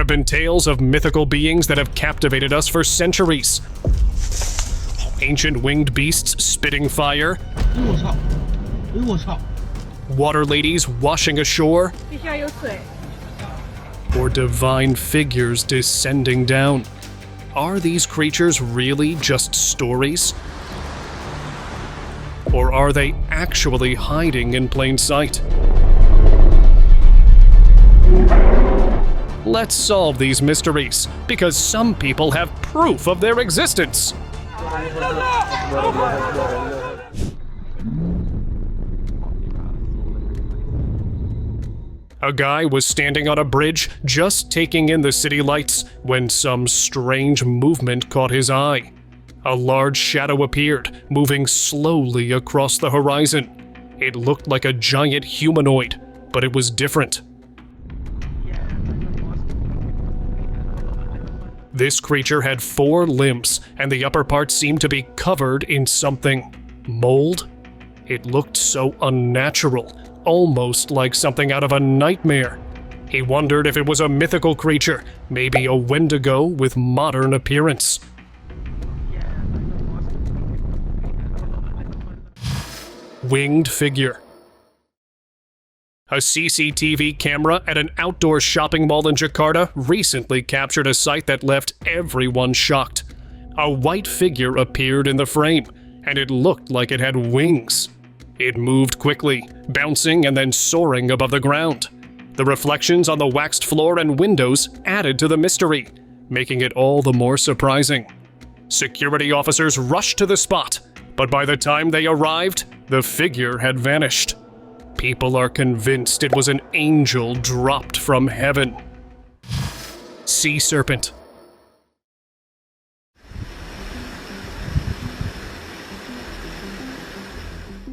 have been tales of mythical beings that have captivated us for centuries. Ancient winged beasts spitting fire, water ladies washing ashore, or divine figures descending down. Are these creatures really just stories? Or are they actually hiding in plain sight? Let's solve these mysteries, because some people have proof of their existence. A guy was standing on a bridge, just taking in the city lights, when some strange movement caught his eye. A large shadow appeared, moving slowly across the horizon. It looked like a giant humanoid, but it was different. This creature had 4 limbs, and the upper part seemed to be covered in something. Mold? It looked so unnatural, almost like something out of a nightmare. He wondered if it was a mythical creature, maybe a Wendigo with modern appearance. Winged figure. A CCTV camera at an outdoor shopping mall in Jakarta recently captured a sight that left everyone shocked. A white figure appeared in the frame, and it looked like it had wings. It moved quickly, bouncing and then soaring above the ground. The reflections on the waxed floor and windows added to the mystery, making it all the more surprising. Security officers rushed to the spot, but by the time they arrived, the figure had vanished. People are convinced it was an angel dropped from heaven. Sea serpent.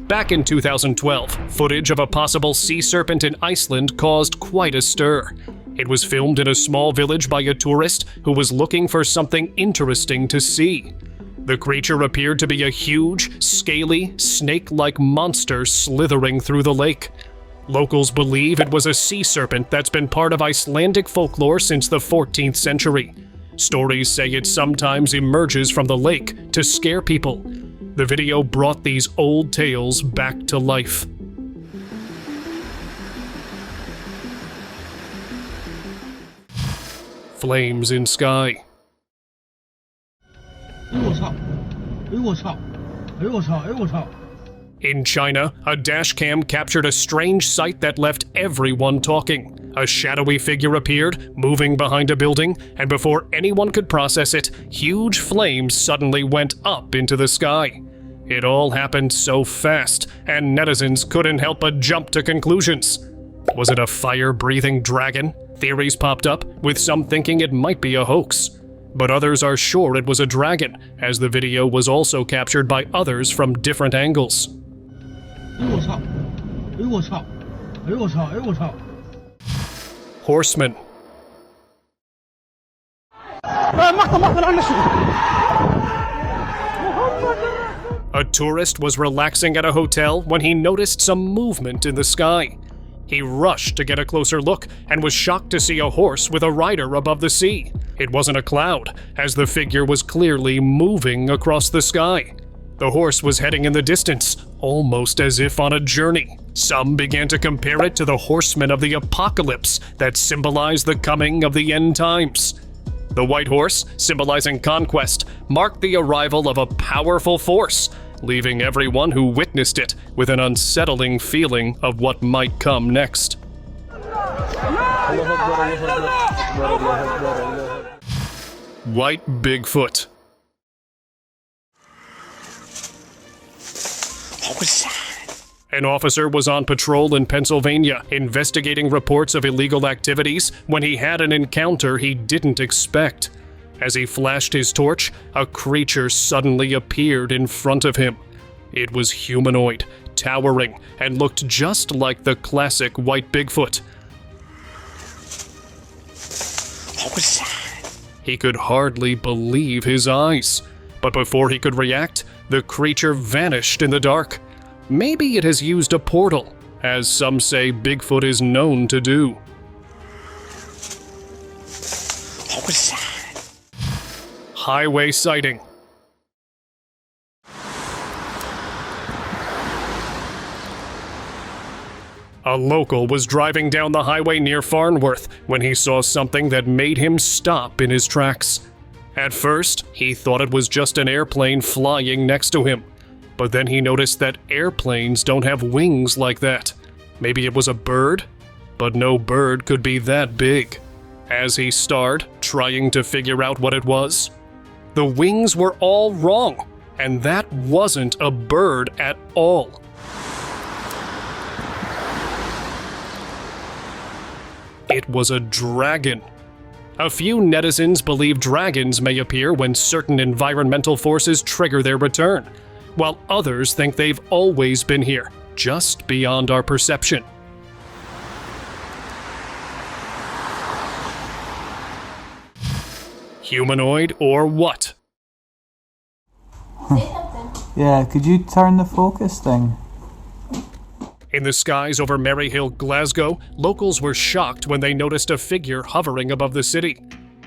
Back in 2012, footage of a possible sea serpent in Iceland caused quite a stir. It was filmed in a small village by a tourist who was looking for something interesting to see. The creature appeared to be a huge, scaly, snake-like monster slithering through the lake. Locals believe it was a sea serpent that's been part of Icelandic folklore since the 14th century. Stories say it sometimes emerges from the lake to scare people. The video brought these old tales back to life. Flames in sky. In China, a dashcam captured a strange sight that left everyone talking. A shadowy figure appeared, moving behind a building, and before anyone could process it, huge flames suddenly went up into the sky. It all happened so fast, and netizens couldn't help but jump to conclusions. Was it a fire-breathing dragon? Theories popped up, with some thinking it might be a hoax. But others are sure it was a dragon, as the video was also captured by others from different angles. Horsemen. A tourist was relaxing at a hotel when he noticed some movement in the sky. He rushed to get a closer look and was shocked to see a horse with a rider above the sea. It wasn't a cloud, as the figure was clearly moving across the sky. The horse was heading in the distance, almost as if on a journey. Some began to compare it to the horsemen of the apocalypse that symbolize the coming of the end times. The white horse, symbolizing conquest, marked the arrival of a powerful force, leaving everyone who witnessed it with an unsettling feeling of what might come next. White Bigfoot. An officer was on patrol in Pennsylvania, investigating reports of illegal activities when he had an encounter he didn't expect. As he flashed his torch, a creature suddenly appeared in front of him. It was humanoid, towering, and looked just like the classic white Bigfoot. He could hardly believe his eyes. But before he could react, the creature vanished in the dark. Maybe it has used a portal, as some say Bigfoot is known to do. Highway sighting. A local was driving down the highway near Farnworth when he saw something that made him stop in his tracks. At first, he thought it was just an airplane flying next to him, but then he noticed that airplanes don't have wings like that. Maybe it was a bird? But no bird could be that big. As he stared, trying to figure out what it was, the wings were all wrong, and that wasn't a bird at all. It was a dragon. A few netizens believe dragons may appear when certain environmental forces trigger their return, while others think they've always been here, just beyond our perception. Humanoid or what? Yeah, could you turn the focus thing? In the skies over Maryhill, Glasgow, locals were shocked when they noticed a figure hovering above the city.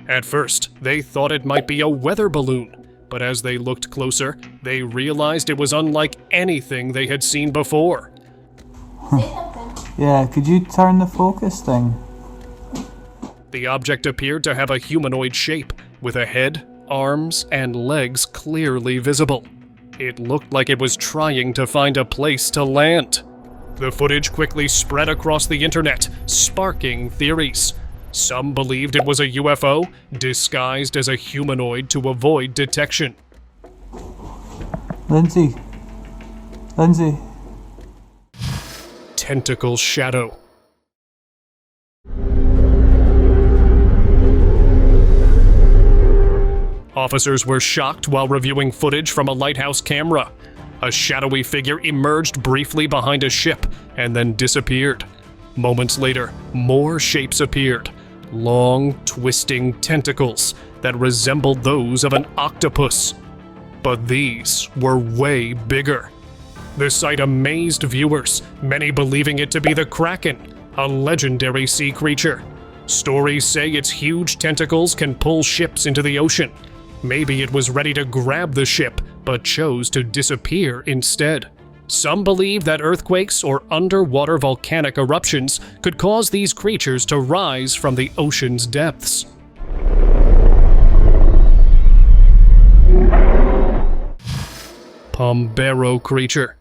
At first, they thought it might be a weather balloon, but as they looked closer, they realized it was unlike anything they had seen before. Yeah, could you turn the focus thing? The object appeared to have a humanoid shape, with a head, arms, and legs clearly visible. It looked like it was trying to find a place to land. The footage quickly spread across the internet, sparking theories. Some believed it was a UFO, disguised as a humanoid to avoid detection. Lindsay. Tentacle shadow. Officers were shocked while reviewing footage from a lighthouse camera. A shadowy figure emerged briefly behind a ship and then disappeared. Moments later, more shapes appeared. Long, twisting tentacles that resembled those of an octopus. But these were way bigger. The sight amazed viewers, many believing it to be the Kraken, a legendary sea creature. Stories say its huge tentacles can pull ships into the ocean. Maybe it was ready to grab the ship, but chose to disappear instead. Some believe that earthquakes or underwater volcanic eruptions could cause these creatures to rise from the ocean's depths. Pombero creature.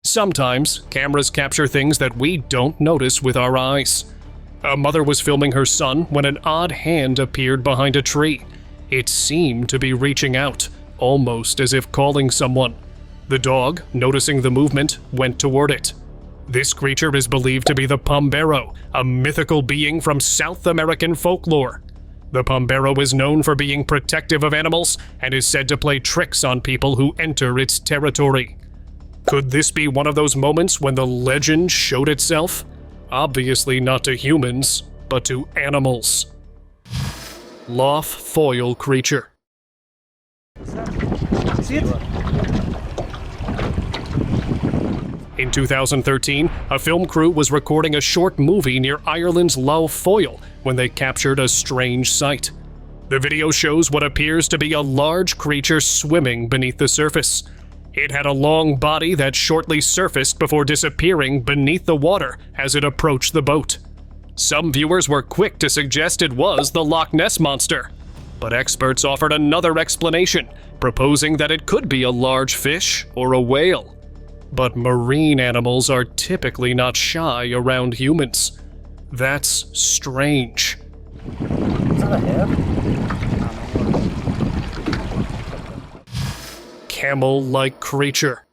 Sometimes, cameras capture things that we don't notice with our eyes. A mother was filming her son when an odd hand appeared behind a tree. It seemed to be reaching out, almost as if calling someone. The dog, noticing the movement, went toward it. This creature is believed to be the Pombero, a mythical being from South American folklore. The Pombero is known for being protective of animals and is said to play tricks on people who enter its territory. Could this be one of those moments when the legend showed itself? Obviously not to humans, but to animals. Lough foil creature. See it? In 2013, a film crew was recording a short movie near Ireland's Lough Foyle when they captured a strange sight. The video shows what appears to be a large creature swimming beneath the surface. It had a long body that shortly surfaced before disappearing beneath the water as it approached the boat. Some viewers were quick to suggest it was the Loch Ness Monster, but experts offered another explanation, proposing that it could be a large fish or a whale. But marine animals are typically not shy around humans. That's strange. Is that a head? Camel-like creature.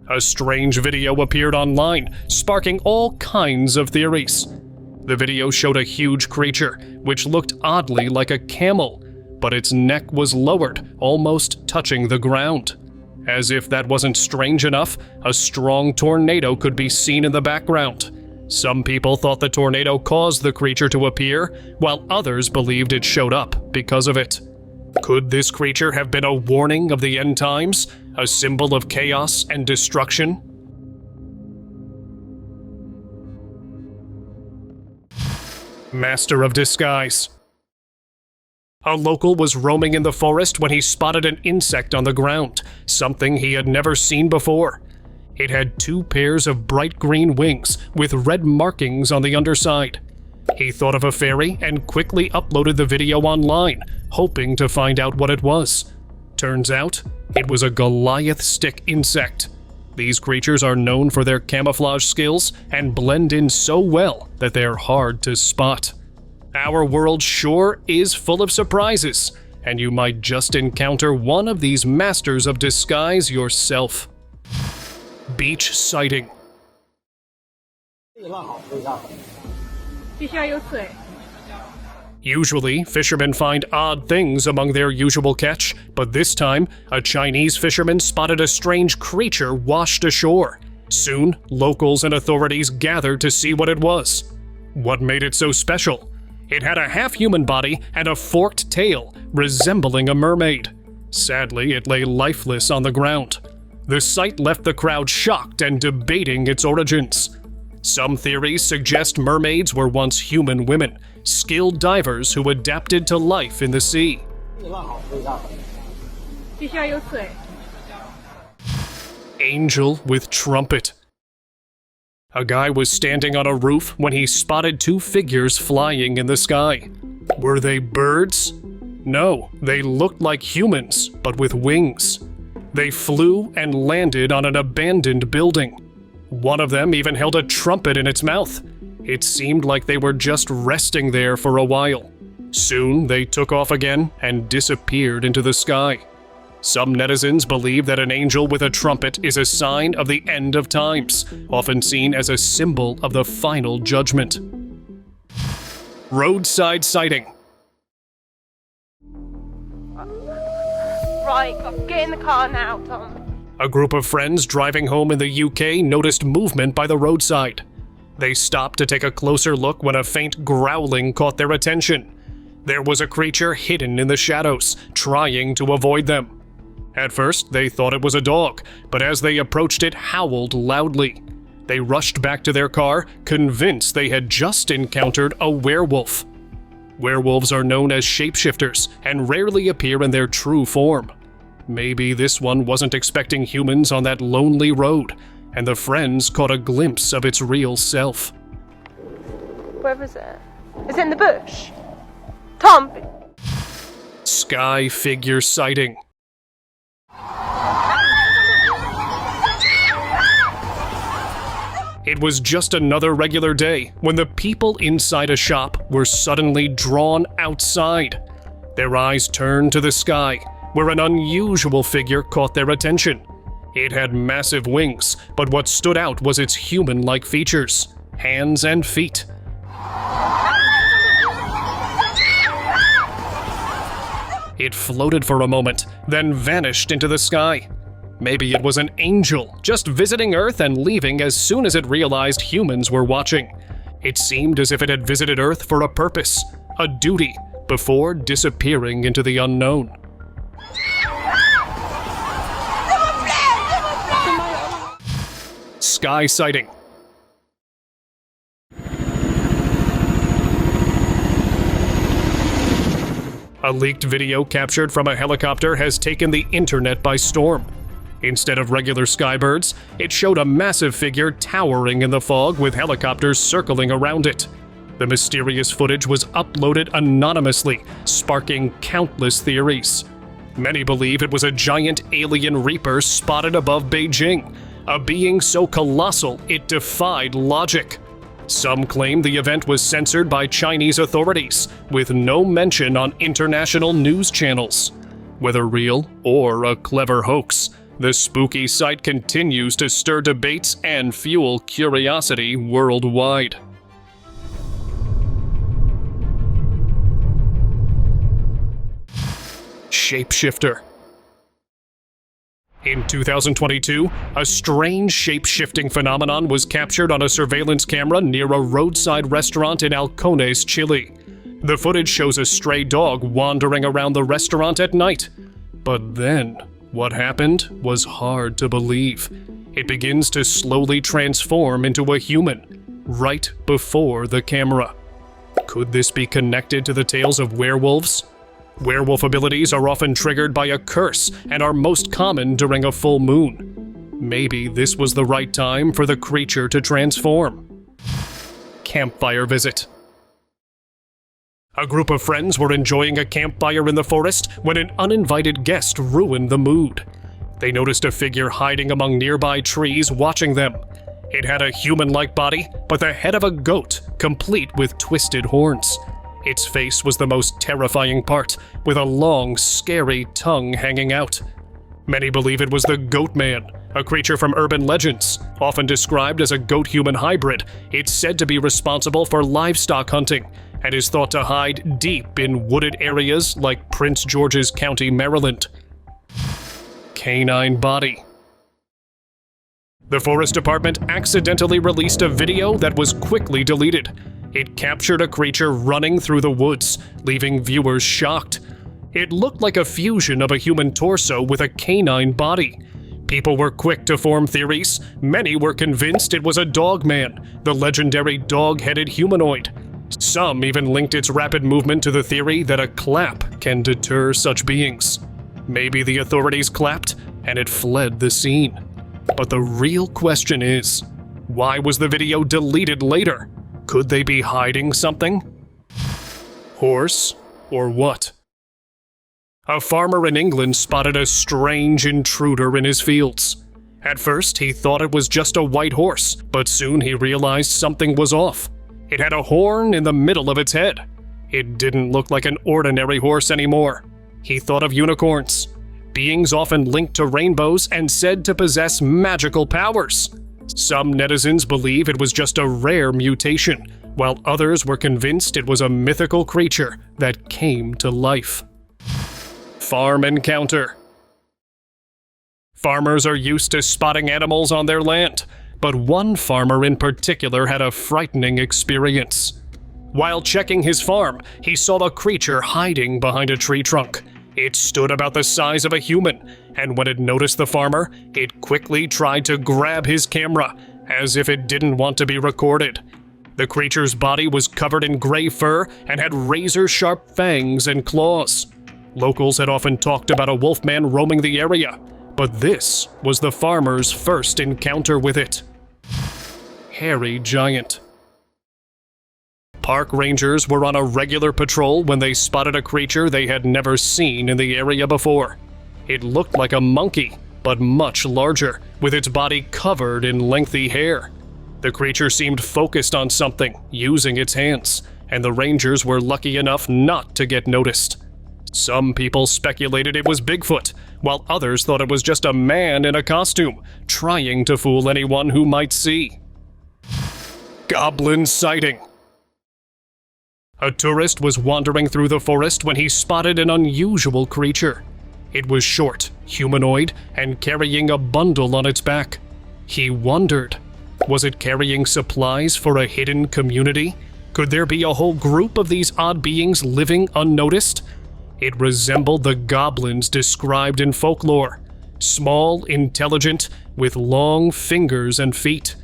A strange video appeared online, sparking all kinds of theories. The video showed a huge creature, which looked oddly like a camel, but its neck was lowered, almost touching the ground. As if that wasn't strange enough, a strong tornado could be seen in the background. Some people thought the tornado caused the creature to appear, while others believed it showed up because of it. Could this creature have been a warning of the end times? A symbol of chaos and destruction? Master of disguise. A local was roaming in the forest when he spotted an insect on the ground, something he had never seen before. It had 2 pairs of bright green wings with red markings on the underside. He thought of a fairy and quickly uploaded the video online, hoping to find out what it was. Turns out, it was a Goliath stick insect. These creatures are known for their camouflage skills and blend in so well that they're hard to spot. Our world sure is full of surprises, and you might just encounter one of these masters of disguise yourself. Beach sighting. Usually, fishermen find odd things among their usual catch, but this time, a Chinese fisherman spotted a strange creature washed ashore. Soon, locals and authorities gathered to see what it was. What made it so special? It had a half-human body and a forked tail, resembling a mermaid. Sadly, it lay lifeless on the ground. The sight left the crowd shocked and debating its origins. Some theories suggest mermaids were once human women, skilled divers who adapted to life in the sea. Angel with trumpet. A guy was standing on a roof when he spotted 2 figures flying in the sky. Were they birds? No, they looked like humans, but with wings. They flew and landed on an abandoned building. One of them even held a trumpet in its mouth. It seemed like they were just resting there for a while. Soon, they took off again and disappeared into the sky. Some netizens believe that an angel with a trumpet is a sign of the end of times, often seen as a symbol of the final judgment. Roadside sighting. Right, get in the car now, Tom. A group of friends driving home in the UK noticed movement by the roadside. They stopped to take a closer look when a faint growling caught their attention. There was a creature hidden in the shadows, trying to avoid them. At first, they thought it was a dog, but as they approached it, howled loudly. They rushed back to their car, convinced they had just encountered a werewolf. Werewolves are known as shapeshifters and rarely appear in their true form. Maybe this one wasn't expecting humans on that lonely road, and the friends caught a glimpse of its real self. Where is it? Is it in the bush? Tom! Sky figure sighting. It was just another regular day when the people inside a shop were suddenly drawn outside. Their eyes turned to the sky, where an unusual figure caught their attention. It had massive wings, but what stood out was its human-like features, hands and feet. It floated for a moment, then vanished into the sky. Maybe it was an angel, just visiting Earth and leaving as soon as it realized humans were watching. It seemed as if it had visited Earth for a purpose, a duty, before disappearing into the unknown. Sky sighting. A leaked video captured from a helicopter has taken the internet by storm. Instead of regular skybirds, it showed a massive figure towering in the fog with helicopters circling around it. The mysterious footage was uploaded anonymously, sparking countless theories. Many believe it was a giant alien reaper spotted above Beijing, a being so colossal it defied logic. Some claim the event was censored by Chinese authorities, with no mention on international news channels. Whether real or a clever hoax, the spooky sight continues to stir debates and fuel curiosity worldwide. Shapeshifter. In 2022, a strange shape-shifting phenomenon was captured on a surveillance camera near a roadside restaurant in Halcones, Chile. The footage shows a stray dog wandering around the restaurant at night. But then, what happened was hard to believe. It begins to slowly transform into a human, right before the camera. Could this be connected to the tales of werewolves? Werewolf abilities are often triggered by a curse and are most common during a full moon. Maybe this was the right time for the creature to transform. Campfire visit. A group of friends were enjoying a campfire in the forest when an uninvited guest ruined the mood. They noticed a figure hiding among nearby trees watching them. It had a human-like body, but the head of a goat, complete with twisted horns. Its face was the most terrifying part, with a long, scary tongue hanging out. Many believe it was the Goat Man, a creature from urban legends. Often described as a goat-human hybrid, it's said to be responsible for livestock hunting, and is thought to hide deep in wooded areas like Prince George's County, Maryland. Canine body. The Forest Department accidentally released a video that was quickly deleted. It captured a creature running through the woods, leaving viewers shocked. It looked like a fusion of a human torso with a canine body. People were quick to form theories. Many were convinced it was a dog man, the legendary dog-headed humanoid. Some even linked its rapid movement to the theory that a clap can deter such beings. Maybe the authorities clapped and it fled the scene. But the real question is, why was the video deleted later? Could they be hiding something? Horse or what? A farmer in England spotted a strange intruder in his fields. At first, he thought it was just a white horse, but soon he realized something was off. It had a horn in the middle of its head. It didn't look like an ordinary horse anymore. He thought of unicorns, beings often linked to rainbows and said to possess magical powers. Some netizens believe it was just a rare mutation, while others were convinced it was a mythical creature that came to life. Farm encounter. Farmers are used to spotting animals on their land, but one farmer in particular had a frightening experience. While checking his farm, he saw a creature hiding behind a tree trunk. It stood about the size of a human, and when it noticed the farmer, it quickly tried to grab his camera, as if it didn't want to be recorded. The creature's body was covered in gray fur and had razor-sharp fangs and claws. Locals had often talked about a wolfman roaming the area, but this was the farmer's first encounter with it. Hairy giant. Park rangers were on a regular patrol when they spotted a creature they had never seen in the area before. It looked like a monkey, but much larger, with its body covered in lengthy hair. The creature seemed focused on something, using its hands, and the rangers were lucky enough not to get noticed. Some people speculated it was Bigfoot, while others thought it was just a man in a costume, trying to fool anyone who might see. Goblin Sighting. A tourist was wandering through the forest when he spotted an unusual creature. It was short, humanoid, and carrying a bundle on its back. He wondered, was it carrying supplies for a hidden community? Could there be a whole group of these odd beings living unnoticed? It resembled the goblins described in folklore. Small, intelligent, with long fingers and feet.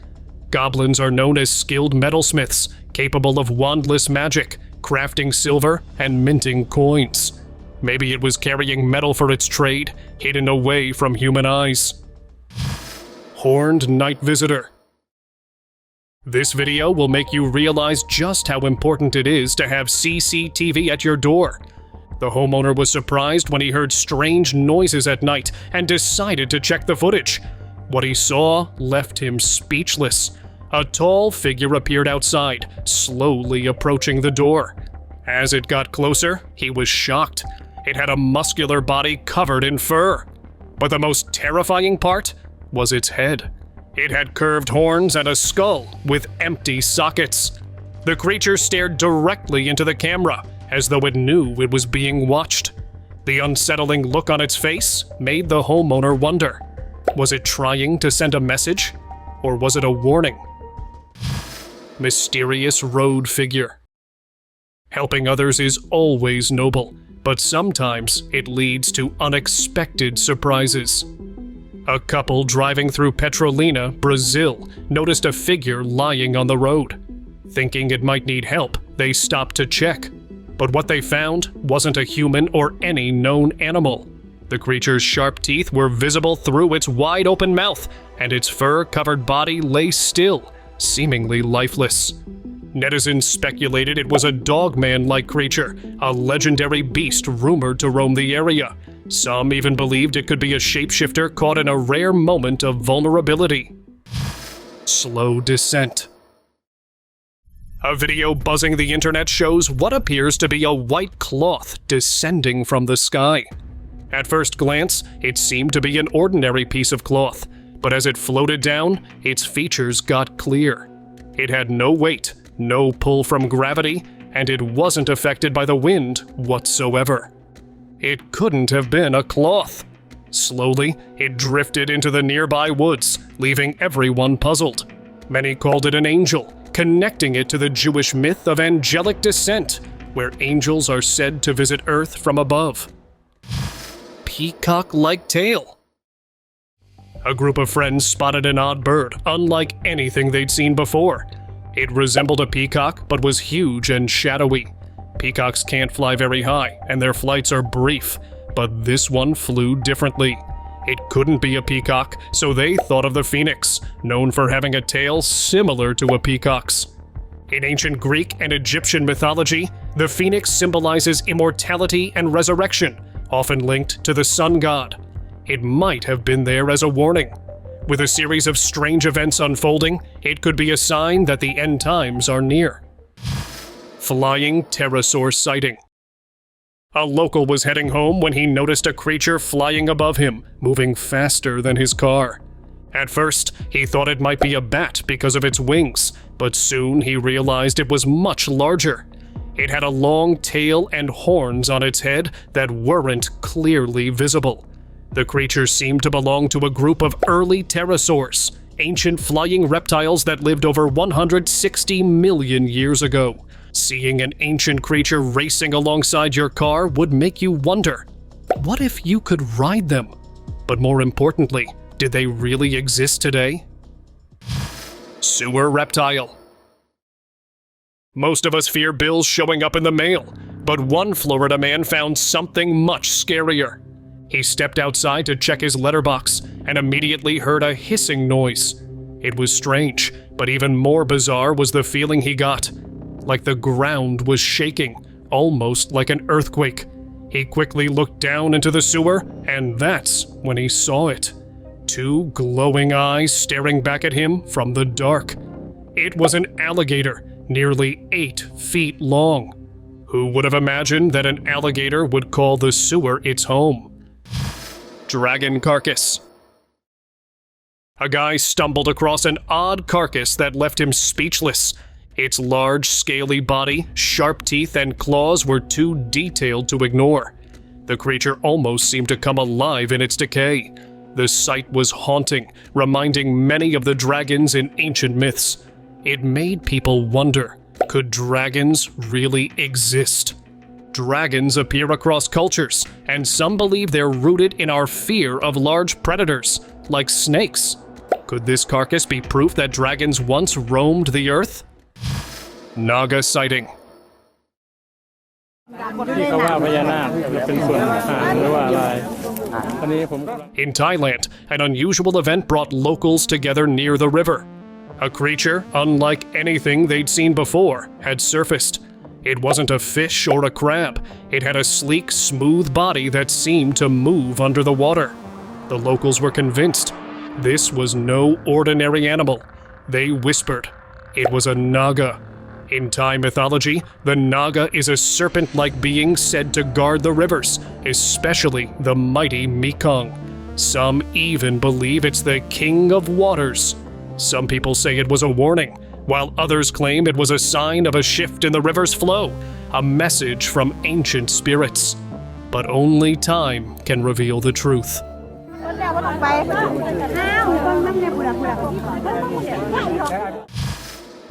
Goblins are known as skilled metalsmiths, capable of wandless magic, crafting silver and minting coins. Maybe it was carrying metal for its trade, hidden away from human eyes. Horned night visitor. This video will make you realize just how important it is to have CCTV at your door. The homeowner was surprised when he heard strange noises at night and decided to check the footage. What he saw left him speechless. A tall figure appeared outside, slowly approaching the door. As it got closer, he was shocked. It had a muscular body covered in fur. But the most terrifying part was its head. It had curved horns and a skull with empty sockets. The creature stared directly into the camera, as though it knew it was being watched. The unsettling look on its face made the homeowner wonder, was it trying to send a message, or was it a warning? Mysterious road figure. Helping others is always noble, but sometimes it leads to unexpected surprises. A couple driving through Petrolina, Brazil, noticed a figure lying on the road. Thinking it might need help, They stopped to check, but what they found wasn't a human or any known animal. The creature's sharp teeth were visible through its wide-open mouth, and its fur-covered body lay still, seemingly lifeless. Netizens speculated it was a dogman-like creature, a legendary beast rumored to roam the area. Some even believed it could be a shapeshifter caught in a rare moment of vulnerability. Slow descent. A video buzzing the internet shows what appears to be a white cloth descending from the sky. At first glance, it seemed to be an ordinary piece of cloth, but as it floated down, its features got clear. It had no weight, no pull from gravity, and it wasn't affected by the wind whatsoever. It couldn't have been a cloth. Slowly, it drifted into the nearby woods, leaving everyone puzzled. Many called it an angel, connecting it to the Jewish myth of angelic descent, where angels are said to visit Earth from above. Peacock-like tail. A group of friends spotted an odd bird, unlike anything they'd seen before. It resembled a peacock, but was huge and shadowy. Peacocks can't fly very high, and their flights are brief, but this one flew differently. It couldn't be a peacock, so they thought of the phoenix, known for having a tail similar to a peacock's. In ancient Greek and Egyptian mythology, the phoenix symbolizes immortality and resurrection, often linked to the sun god. It might have been there as a warning. With a series of strange events unfolding, it could be a sign that the end times are near. Flying Terrasaur sighting. A local was heading home when he noticed a creature flying above him, moving faster than his car. At first, he thought it might be a bat because of its wings, but soon he realized it was much larger. It had a long tail and horns on its head that weren't clearly visible. The creature seemed to belong to a group of early pterosaurs, ancient flying reptiles that lived over 160 million years ago. Seeing an ancient creature racing alongside your car would make you wonder, what if you could ride them? But more importantly, did they really exist today? Sewer reptile. Most of us fear bills showing up in the mail, but one Florida man found something much scarier. He stepped outside to check his letterbox and immediately heard a hissing noise. It was strange, but even more bizarre was the feeling he got. Like the ground was shaking, almost like an earthquake. He quickly looked down into the sewer, and that's when he saw it. Two glowing eyes staring back at him from the dark. It was an alligator, nearly 8 feet long. Who would have imagined that an alligator would call the sewer its home? Dragon carcass. A guy stumbled across an odd carcass that left him speechless. Its large, scaly body, sharp teeth, and claws were too detailed to ignore. The creature almost seemed to come alive in its decay. The sight was haunting, reminding many of the dragons in ancient myths. It made people wonder, could dragons really exist? Dragons appear across cultures, and some believe they're rooted in our fear of large predators, like snakes. Could this carcass be proof that dragons once roamed the earth? Naga Sighting. In Thailand, an unusual event brought locals together near the river. A creature, unlike anything they'd seen before, had surfaced. It wasn't a fish or a crab. It had a sleek, smooth body that seemed to move under the water. The locals were convinced this was no ordinary animal. They whispered it was a Naga. In Thai mythology, the Naga is a serpent-like being said to guard the rivers, especially the mighty Mekong. Some even believe it's the king of waters. Some people say it was a warning, while others claim it was a sign of a shift in the river's flow, a message from ancient spirits. But only time can reveal the truth.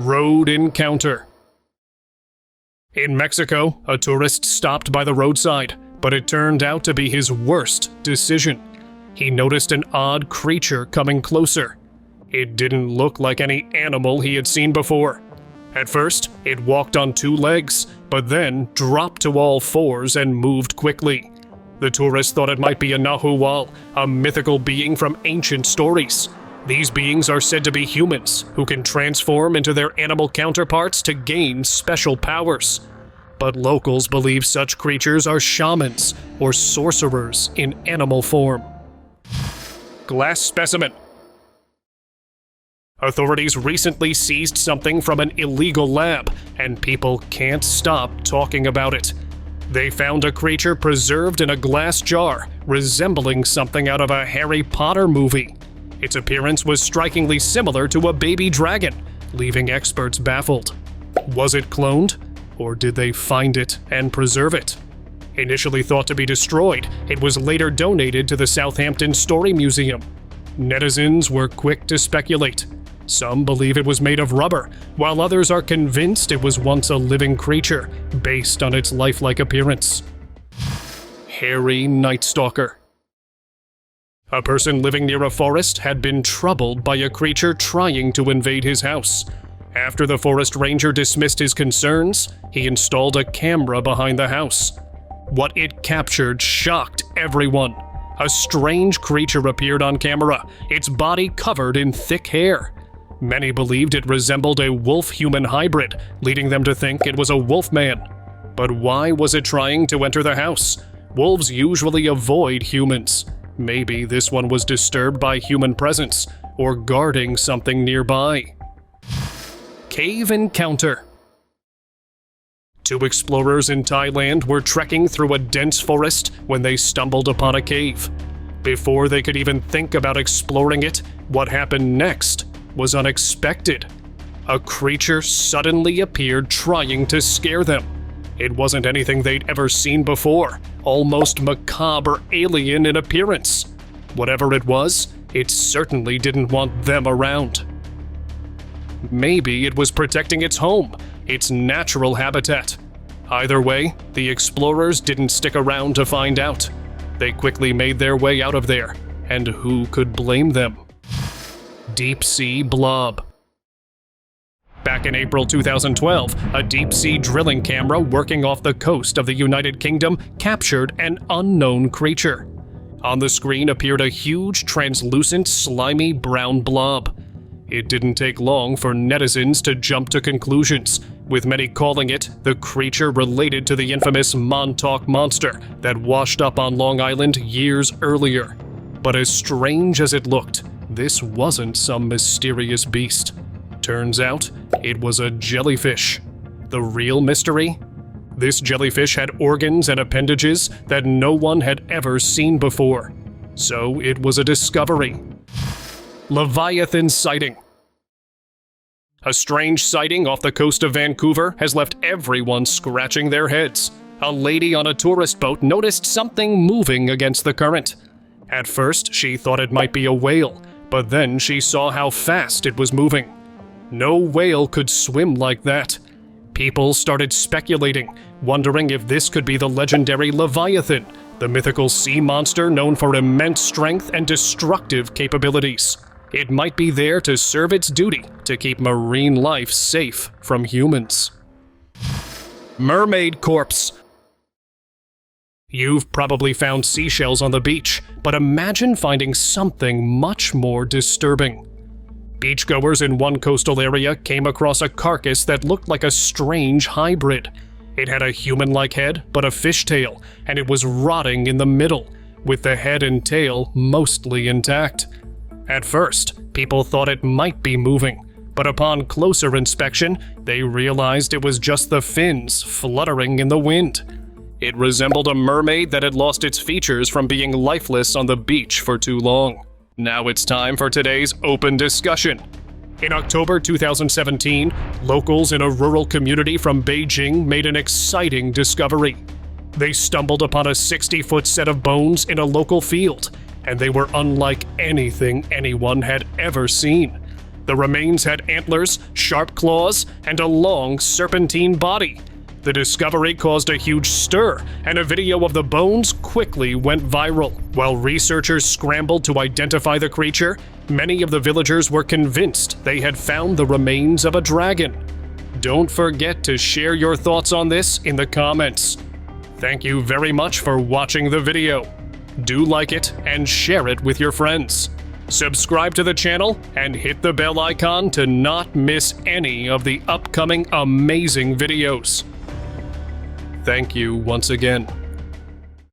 Road encounter. In Mexico, a tourist stopped by the roadside, but it turned out to be his worst decision. He noticed an odd creature coming closer. It didn't look like any animal he had seen before. At first, it walked on 2 legs, but then dropped to all 4s and moved quickly. The tourists thought it might be a Nahual, a mythical being from ancient stories. These beings are said to be humans, who can transform into their animal counterparts to gain special powers. But locals believe such creatures are shamans or sorcerers in animal form. Glass specimen. Authorities recently seized something from an illegal lab, and people can't stop talking about it. They found a creature preserved in a glass jar, resembling something out of a Harry Potter movie. Its appearance was strikingly similar to a baby dragon, leaving experts baffled. Was it cloned, or did they find it and preserve it? Initially thought to be destroyed, it was later donated to the Southampton Story Museum. Netizens were quick to speculate. Some believe it was made of rubber, while others are convinced it was once a living creature, based on its lifelike appearance. Hairy Nightstalker. A person living near a forest had been troubled by a creature trying to invade his house. After the forest ranger dismissed his concerns, he installed a camera behind the house. What it captured shocked everyone. A strange creature appeared on camera, its body covered in thick hair. Many believed it resembled a wolf-human hybrid, leading them to think it was a wolfman. But why was it trying to enter the house? Wolves usually avoid humans. Maybe this one was disturbed by human presence, or guarding something nearby. Cave encounter. 2 explorers in Thailand were trekking through a dense forest when they stumbled upon a cave. Before they could even think about exploring it, what happened next was unexpected. A creature suddenly appeared trying to scare them. It wasn't anything they'd ever seen before, almost macabre alien in appearance. Whatever it was, it certainly didn't want them around. Maybe it was protecting its home, its natural habitat. Either way, the explorers didn't stick around to find out. They quickly made their way out of there, and who could blame them? Deep Sea Blob. Back in April 2012, a deep-sea drilling camera working off the coast of the United Kingdom captured an unknown creature. On the screen appeared a huge, translucent, slimy brown blob. It didn't take long for netizens to jump to conclusions, with many calling it the creature related to the infamous Montauk monster that washed up on Long Island years earlier. But as strange as it looked, this wasn't some mysterious beast. Turns out, it was a jellyfish. The real mystery? This jellyfish had organs and appendages that no one had ever seen before. So it was a discovery. Leviathan Sighting. A strange sighting off the coast of Vancouver has left everyone scratching their heads. A lady on a tourist boat noticed something moving against the current. At first, she thought it might be a whale, but then she saw how fast it was moving. No whale could swim like that. People started speculating, wondering if this could be the legendary Leviathan, the mythical sea monster known for immense strength and destructive capabilities. It might be there to serve its duty to keep marine life safe from humans. Mermaid Corpse. You've probably found seashells on the beach, but imagine finding something much more disturbing. Beachgoers in one coastal area came across a carcass that looked like a strange hybrid. It had a human-like head, but a fishtail, and it was rotting in the middle, with the head and tail mostly intact. At first, people thought it might be moving, but upon closer inspection, they realized it was just the fins fluttering in the wind. It resembled a mermaid that had lost its features from being lifeless on the beach for too long. Now it's time for today's open discussion. In October 2017, locals in a rural community from Beijing made an exciting discovery. They stumbled upon a 60-foot set of bones in a local field, and they were unlike anything anyone had ever seen. The remains had antlers, sharp claws, and a long serpentine body. The discovery caused a huge stir, and a video of the bones quickly went viral. While researchers scrambled to identify the creature, many of the villagers were convinced they had found the remains of a dragon. Don't forget to share your thoughts on this in the comments. Thank you very much for watching the video. Do like it and share it with your friends. Subscribe to the channel and hit the bell icon to not miss any of the upcoming amazing videos. Thank you once again.